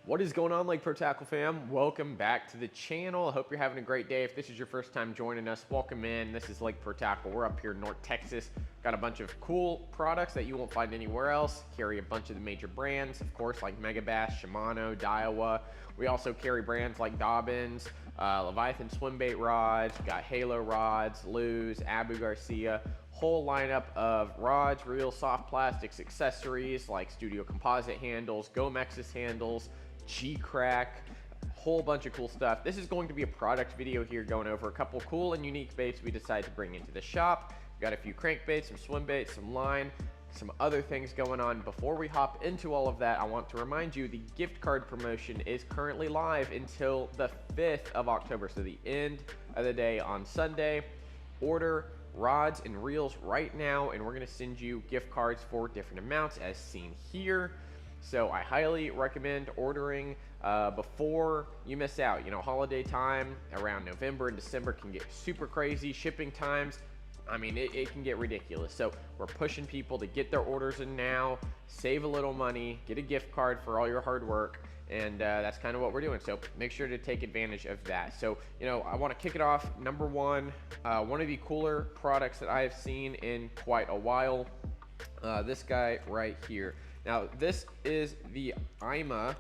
What is going on, Lake Pro Tackle fam? Welcome back to the channel. I hope you're having a great day. If this is your first time joining us, welcome in. This is Lake Pro Tackle. We're up here in North Texas. Got a bunch of cool products that you won't find anywhere else. Carry a bunch of the major brands, of course, like Megabass, Shimano, Daiwa. We also carry brands like Dobbins, Leviathan Swimbait rods. We've got Halo rods, Luz, Abu Garcia. Whole lineup of rods, reels, soft plastics, accessories like Studio Composite handles, Gomexus handles, G-Crack, whole bunch of cool stuff. This is going to be a product video here going over a couple cool and unique baits we decided to bring into the shop. We've got a few crankbaits, some swim baits, some line, some other things going on. Before we hop into all of that, I want to remind you the gift card promotion is currently live until the 5th of October, so the end of the day on Sunday. Order rods and reels right now and we're going to send you gift cards for different amounts as seen here. So I highly recommend ordering before you miss out. You know, holiday time around November and December can get super crazy. Shipping times, I mean, it can get ridiculous. So we're pushing people to get their orders in now, save a little money, get a gift card for all your hard work. And that's kind of what we're doing. So make sure to take advantage of that. So, you know, I want to kick it off. Number one of the cooler products that I have seen in quite a while, this guy right here. Now, this is the Ima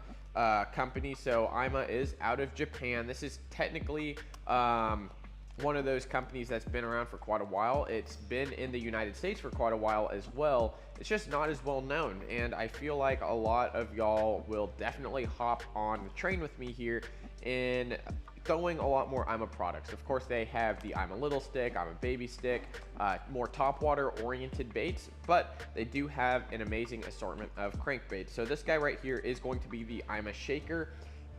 company. So Ima is out of Japan. This is technically one of those companies that's been around for quite a while. It's been in the United States for quite a while as well. It's just not as well known. And I feel like a lot of y'all will definitely hop on the train with me here in throwing a lot more Ima products. Of course, they have the Ima Little Stick, Ima Baby Stick, more topwater oriented baits, but they do have an amazing assortment of crankbaits. So this guy right here is going to be the Ima Shaker.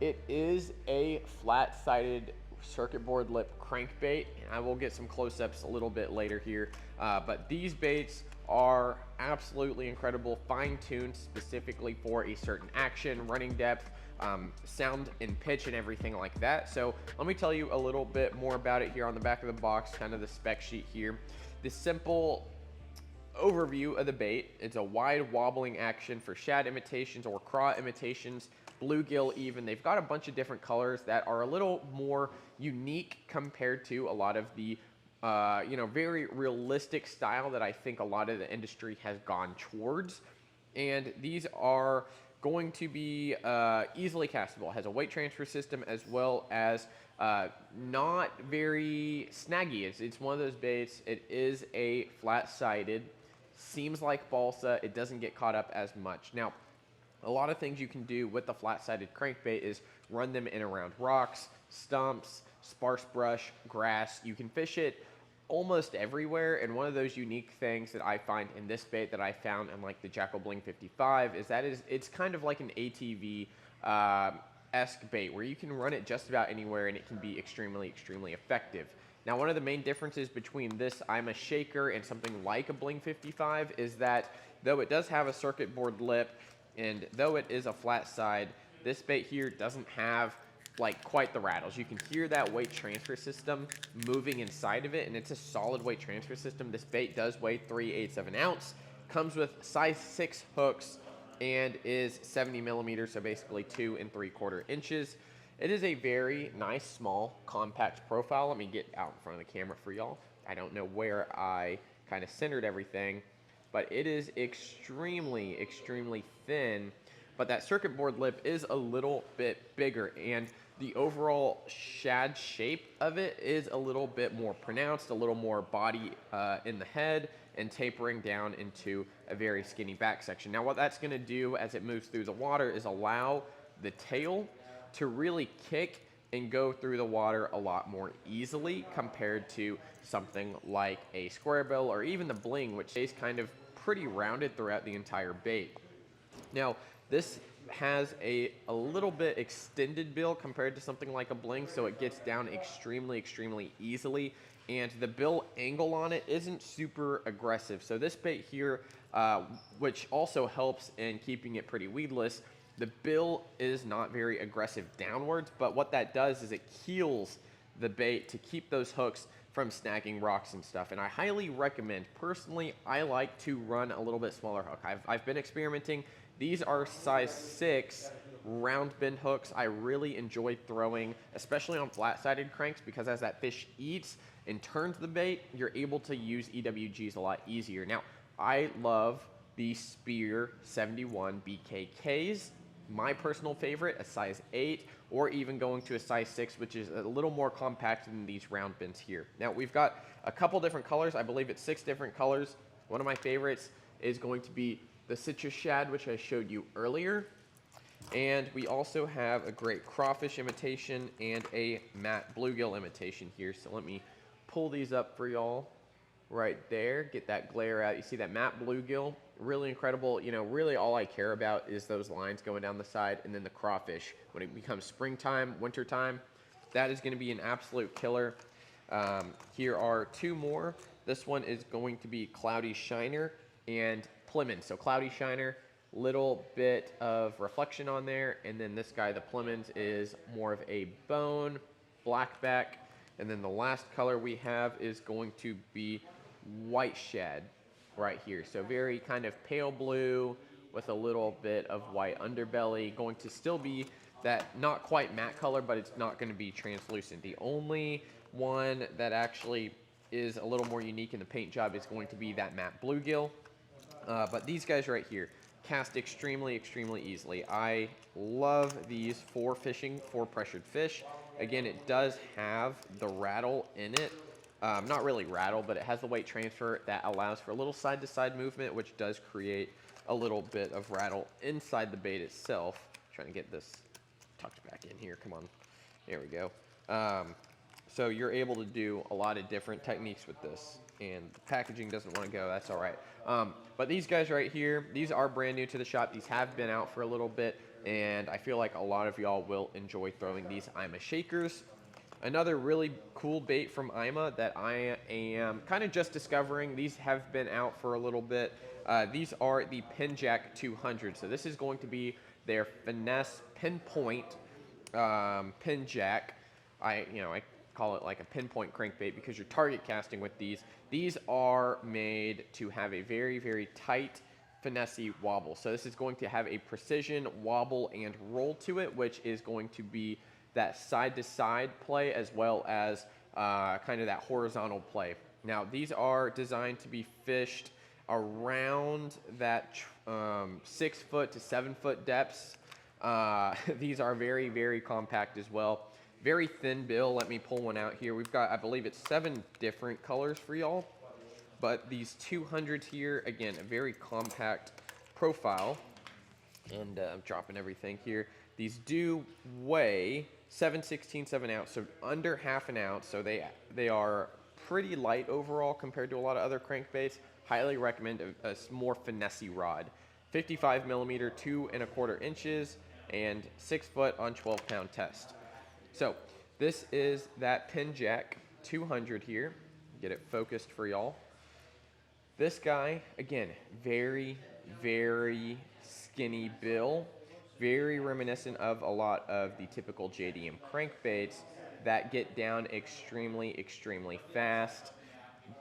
It is a flat-sided circuit board lip crankbait, and I will get some close-ups a little bit later here, but these baits are absolutely incredible, fine-tuned specifically for a certain action, running depth, sound and pitch and everything like that. So let me tell you a little bit more about it here on the back of the box, kind of the spec sheet here. The simple overview of the bait: it's a wide wobbling action for shad imitations or craw imitations, bluegill even. They've got a bunch of different colors that are a little more unique compared to a lot of the you know, very realistic style that I think a lot of the industry has gone towards. And these are going to be easily castable. It has a weight transfer system as well as not very snaggy. It's one of those baits. It is a flat-sided, seems like balsa. It doesn't get caught up as much. Now, a lot of things you can do with the flat-sided crankbait is run them in around rocks, stumps, sparse brush, grass. You can fish it almost everywhere, and one of those unique things that I find in this bait that I found in like the Jackal Bling 55 is that it's kind of like an ATV esque bait where you can run it just about anywhere and it can be extremely effective. Now, one of the main differences between this Ima Shaker and something like a Bling 55 is that though it does have a circuit board lip and though it is a flat side, this bait here doesn't have like quite the rattles. You can hear that weight transfer system moving inside of it, and it's a solid weight transfer system. This bait does weigh 3/8 of an ounce, comes with size 6 hooks, and is 70 millimeters, so basically 2 3/4 inches. It is a very nice, small, compact profile. Let me get out in front of the camera for y'all. I don't know where I kind of centered everything, but it is extremely thin, but that circuit board lip is a little bit bigger, and the overall shad shape of it is a little bit more pronounced, a little more body in the head and tapering down into a very skinny back section. Now, what that's gonna do as it moves through the water is allow the tail to really kick and go through the water a lot more easily compared to something like a square bill or even the Bling, which stays kind of pretty rounded throughout the entire bait. Now, this has a little bit extended bill compared to something like a Bling, so it gets down extremely easily, and the bill angle on it isn't super aggressive. So this bait here, which also helps in keeping it pretty weedless, the bill is not very aggressive downwards, but what that does is it keels the bait to keep those hooks from snagging rocks and stuff. And I highly recommend, personally, I like to run a little bit smaller hook. I've been experimenting. These are size 6 round bend hooks I really enjoy throwing, especially on flat-sided cranks, because as that fish eats and turns the bait, you're able to use EWGs a lot easier. Now, I love the Spear 71 BKKs. My personal favorite, a size 8, or even going to a size 6, which is a little more compact than these round bends here. Now, we've got a couple different colors. I believe it's 6 different colors. One of my favorites is going to be the citrus shad, which I showed you earlier. And we also have a great crawfish imitation and a matte bluegill imitation here. So let me pull these up for y'all right there. Get that glare out. You see that matte bluegill? Really incredible. You know, really all I care about is those lines going down the side, and then the crawfish. When it becomes springtime, wintertime, that is going to be an absolute killer. Here are 2 more. This one is going to be Cloudy Shiner and Plymouth. So Cloudy Shiner, little bit of reflection on there, and then this guy, the Plymouth, is more of a bone, blackback, and then the last color we have is going to be White Shad right here. So very kind of pale blue with a little bit of white underbelly, going to still be that not quite matte color, but it's not going to be translucent. The only one that actually is a little more unique in the paint job is going to be that matte bluegill. But these guys right here cast extremely easily. I love these for fishing, for pressured fish. Again, it does have the rattle in it. Not really rattle, but it has the weight transfer that allows for a little side-to-side movement, which does create a little bit of rattle inside the bait itself. Trying to get this tucked back in here. Come on. There we go. So you're able to do a lot of different techniques with this, and the packaging doesn't want to go. That's all right. But these guys right here, these are brand new to the shop. These have been out for a little bit, and I feel like a lot of y'all will enjoy throwing these Ima Shakers. Another really cool bait from Ima that I am kind of just discovering. These have been out for a little bit. These are the Pinjack 200. So this is going to be their finesse pinpoint Pinjack. I call it like a pinpoint crankbait because you're target casting with these. These are made to have a very tight finessey wobble. So this is going to have a precision wobble and roll to it, which is going to be that side-to-side play as well as kind of that horizontal play. Now, these are designed to be fished around that 6 foot to 7 foot depths. These are very compact as well. Very thin bill. Let me pull one out here. We've got, I believe it's 7 different colors for y'all. But these 200s here, again, a very compact profile. And I'm dropping everything here. These do weigh 7/16 ounce, so under half an ounce. So they are pretty light overall compared to a lot of other crankbaits. Highly recommend a more finessey rod. 55 millimeter, 2 1/4 inches, and 6 foot on 12-pound test. So this is that Pinjack 200 here. Get it focused for y'all. This guy, again, very skinny bill. Very reminiscent of a lot of the typical JDM crankbaits that get down extremely fast.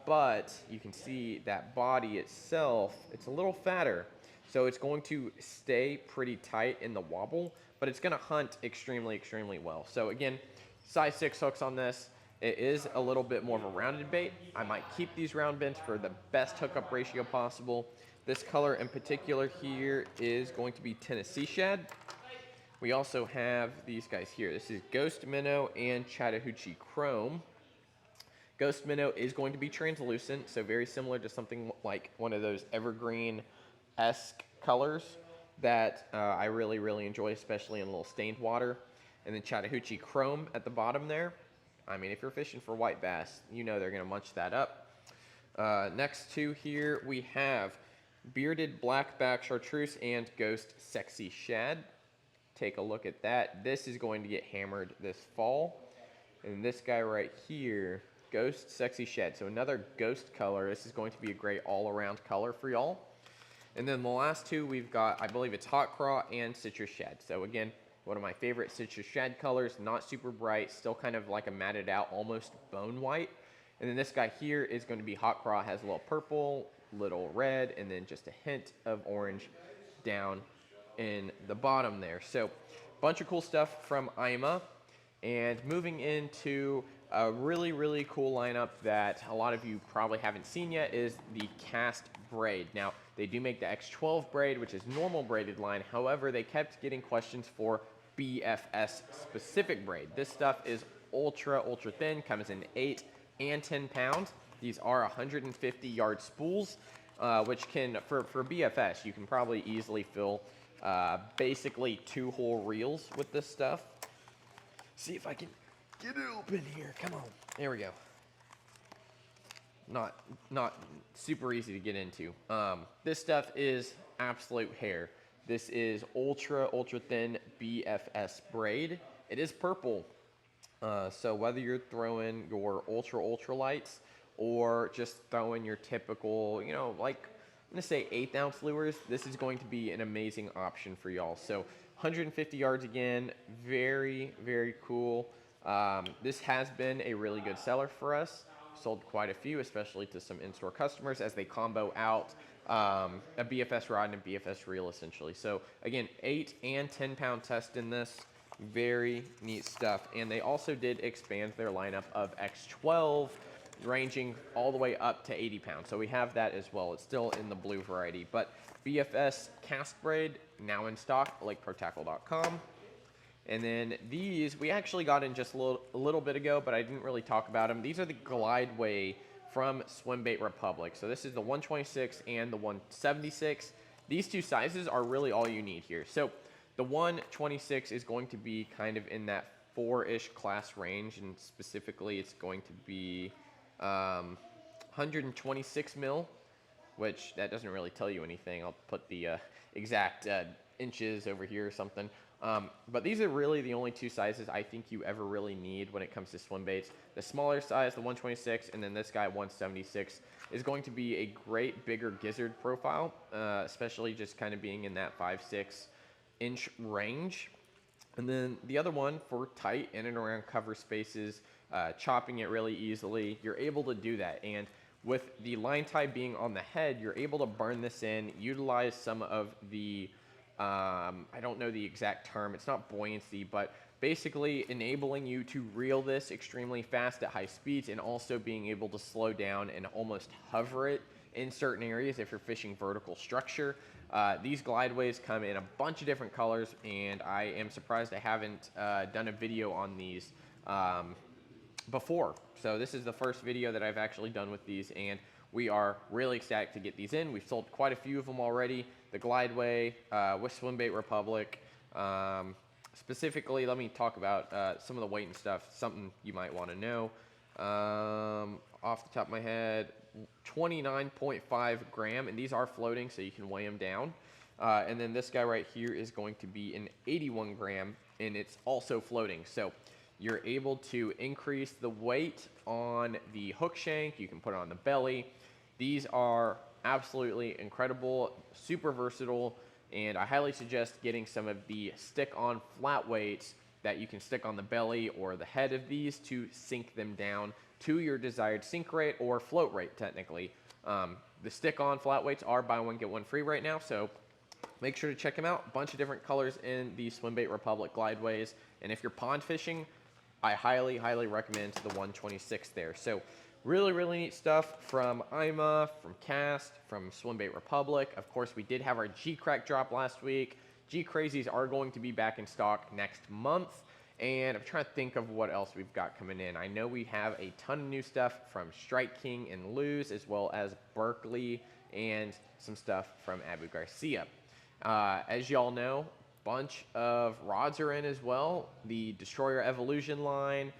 But you can see that body itself, it's a little fatter. So it's going to stay pretty tight in the wobble, but it's going to hunt extremely well. So again, size 6 hooks on this. It is a little bit more of a rounded bait. I might keep these round bends for the best hookup ratio possible. This color in particular here is going to be Tennessee Shad. We also have these guys here. This is Ghost Minnow and Chattahoochee Chrome. Ghost Minnow is going to be translucent, so very similar to something like one of those evergreen-esque colors that I really enjoy, especially in a little stained water. And then Chattahoochee Chrome at the bottom there. I mean, if you're fishing for white bass, you know they're going to munch that up. Next to here, we have Bearded Blackback Chartreuse and Ghost Sexy Shad. Take a look at that. This is going to get hammered this fall. And this guy right here, Ghost Sexy Shad. So another ghost color. This is going to be a great all-around color for y'all. And then the last two we've got, I believe it's Hot Craw and Citrus Shad. So again, one of my favorite Citrus Shad colors, not super bright, still kind of like a matted out, almost bone white. And then this guy here is going to be Hot Craw, has a little purple, little red, and then just a hint of orange down in the bottom there. So bunch of cool stuff from Ima. And moving into a really, really cool lineup that a lot of you probably haven't seen yet is the cast braid. Now, they do make the X12 braid, which is normal braided line. However, they kept getting questions for BFS specific braid. This stuff is ultra thin, comes in 8 and 10 pounds. These are 150 yard spools, which can, for BFS, you can probably easily fill basically 2 whole reels with this stuff. See if I can get it open here. Come on. There we go. Not super easy to get into. This stuff is absolute hair. This is ultra thin BFS braid. It is purple. So whether you're throwing your ultra lights or just throwing your typical, you know, like I'm gonna say 1/8 ounce lures, this is going to be an amazing option for y'all. So 150 yards again, very cool. This has been a really good seller for us. Sold quite a few, especially to some in-store customers as they combo out a BFS rod and a BFS reel essentially. So again, 8 and 10 pound test in this. Very neat stuff. And they also did expand their lineup of X12, ranging all the way up to 80 pounds. So we have that as well. It's still in the blue variety, but BFS cast braid now in stock, lakeprotackle.com. And then these, we actually got in just a little bit ago, but I didn't really talk about them. These are the Glideway from Swimbait Republic. So this is the 126 and the 176. These 2 sizes are really all you need here. So the 126 is going to be kind of in that 4-ish class range, and specifically it's going to be 126 mil, which that doesn't really tell you anything. I'll put the exact inches over here or something. But these are really the only 2 sizes I think you ever really need when it comes to swim baits. The smaller size, the 126, and then this guy, 176, is going to be a great bigger gizzard profile, especially just kind of being in that 5-6 inch range. And then the other one for tight in and around cover spaces, chopping it really easily, you're able to do that. And with the line tie being on the head, you're able to burn this in, utilize some of the I don't know the exact term, it's not buoyancy, but basically enabling you to reel this extremely fast at high speeds, and also being able to slow down and almost hover it in certain areas if you're fishing vertical structure. These Glideways come in a bunch of different colors, and I am surprised I haven't done a video on these before. So this is the first video that I've actually done with these, and we are really ecstatic to get these in. We've sold quite a few of them already. The Glideway with Swimbait Republic. Specifically, let me talk about some of the weight and stuff, something you might want to know. Off the top of my head, 29.5 gram, and these are floating, so you can weigh them down. And then this guy right here is going to be an 81 gram, and it's also floating. So you're able to increase the weight on the hook shank. You can put it on the belly. These are absolutely incredible, super versatile, and I highly suggest getting some of the stick-on flat weights that you can stick on the belly or the head of these to sink them down to your desired sink rate or float rate, technically. The stick-on flat weights are buy one, get one free right now, so make sure to check them out. A bunch of different colors in the Swimbait Republic Glideways, and if you're pond fishing, I highly recommend the 126 there. So really neat stuff from Ima, from Cast, from Swimbait Republic. Of course, we did have our G-Crack drop last week. G-Crazies are going to be back in stock next month. And I'm trying to think of what else we've got coming in. I know we have a ton of new stuff from Strike King and Luz, as well as Berkeley, and some stuff from Abu Garcia. As y'all know, bunch of rods are in as well. The Destroyer Evolution line,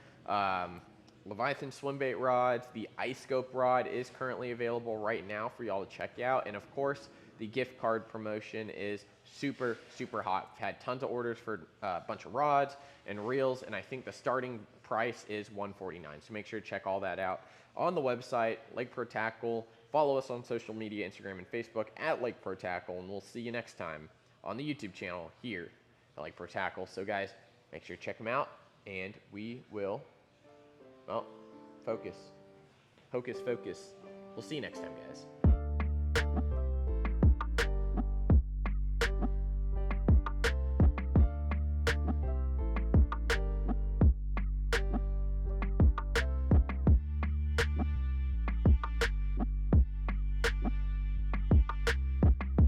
Leviathan Swimbait rods, the Ice Scope rod is currently available right now for y'all to check out. And of course, the gift card promotion is super hot. We've had tons of orders for a bunch of rods and reels, and I think the starting price is $149. So make sure to check all that out on the website, Lake Pro Tackle. Follow us on social media, Instagram and Facebook at Lake Pro Tackle, and we'll see you next time on the YouTube channel here at Lake Pro Tackle. So guys, make sure to check them out, and we will, well, focus. Hocus focus. We'll see you next time, guys.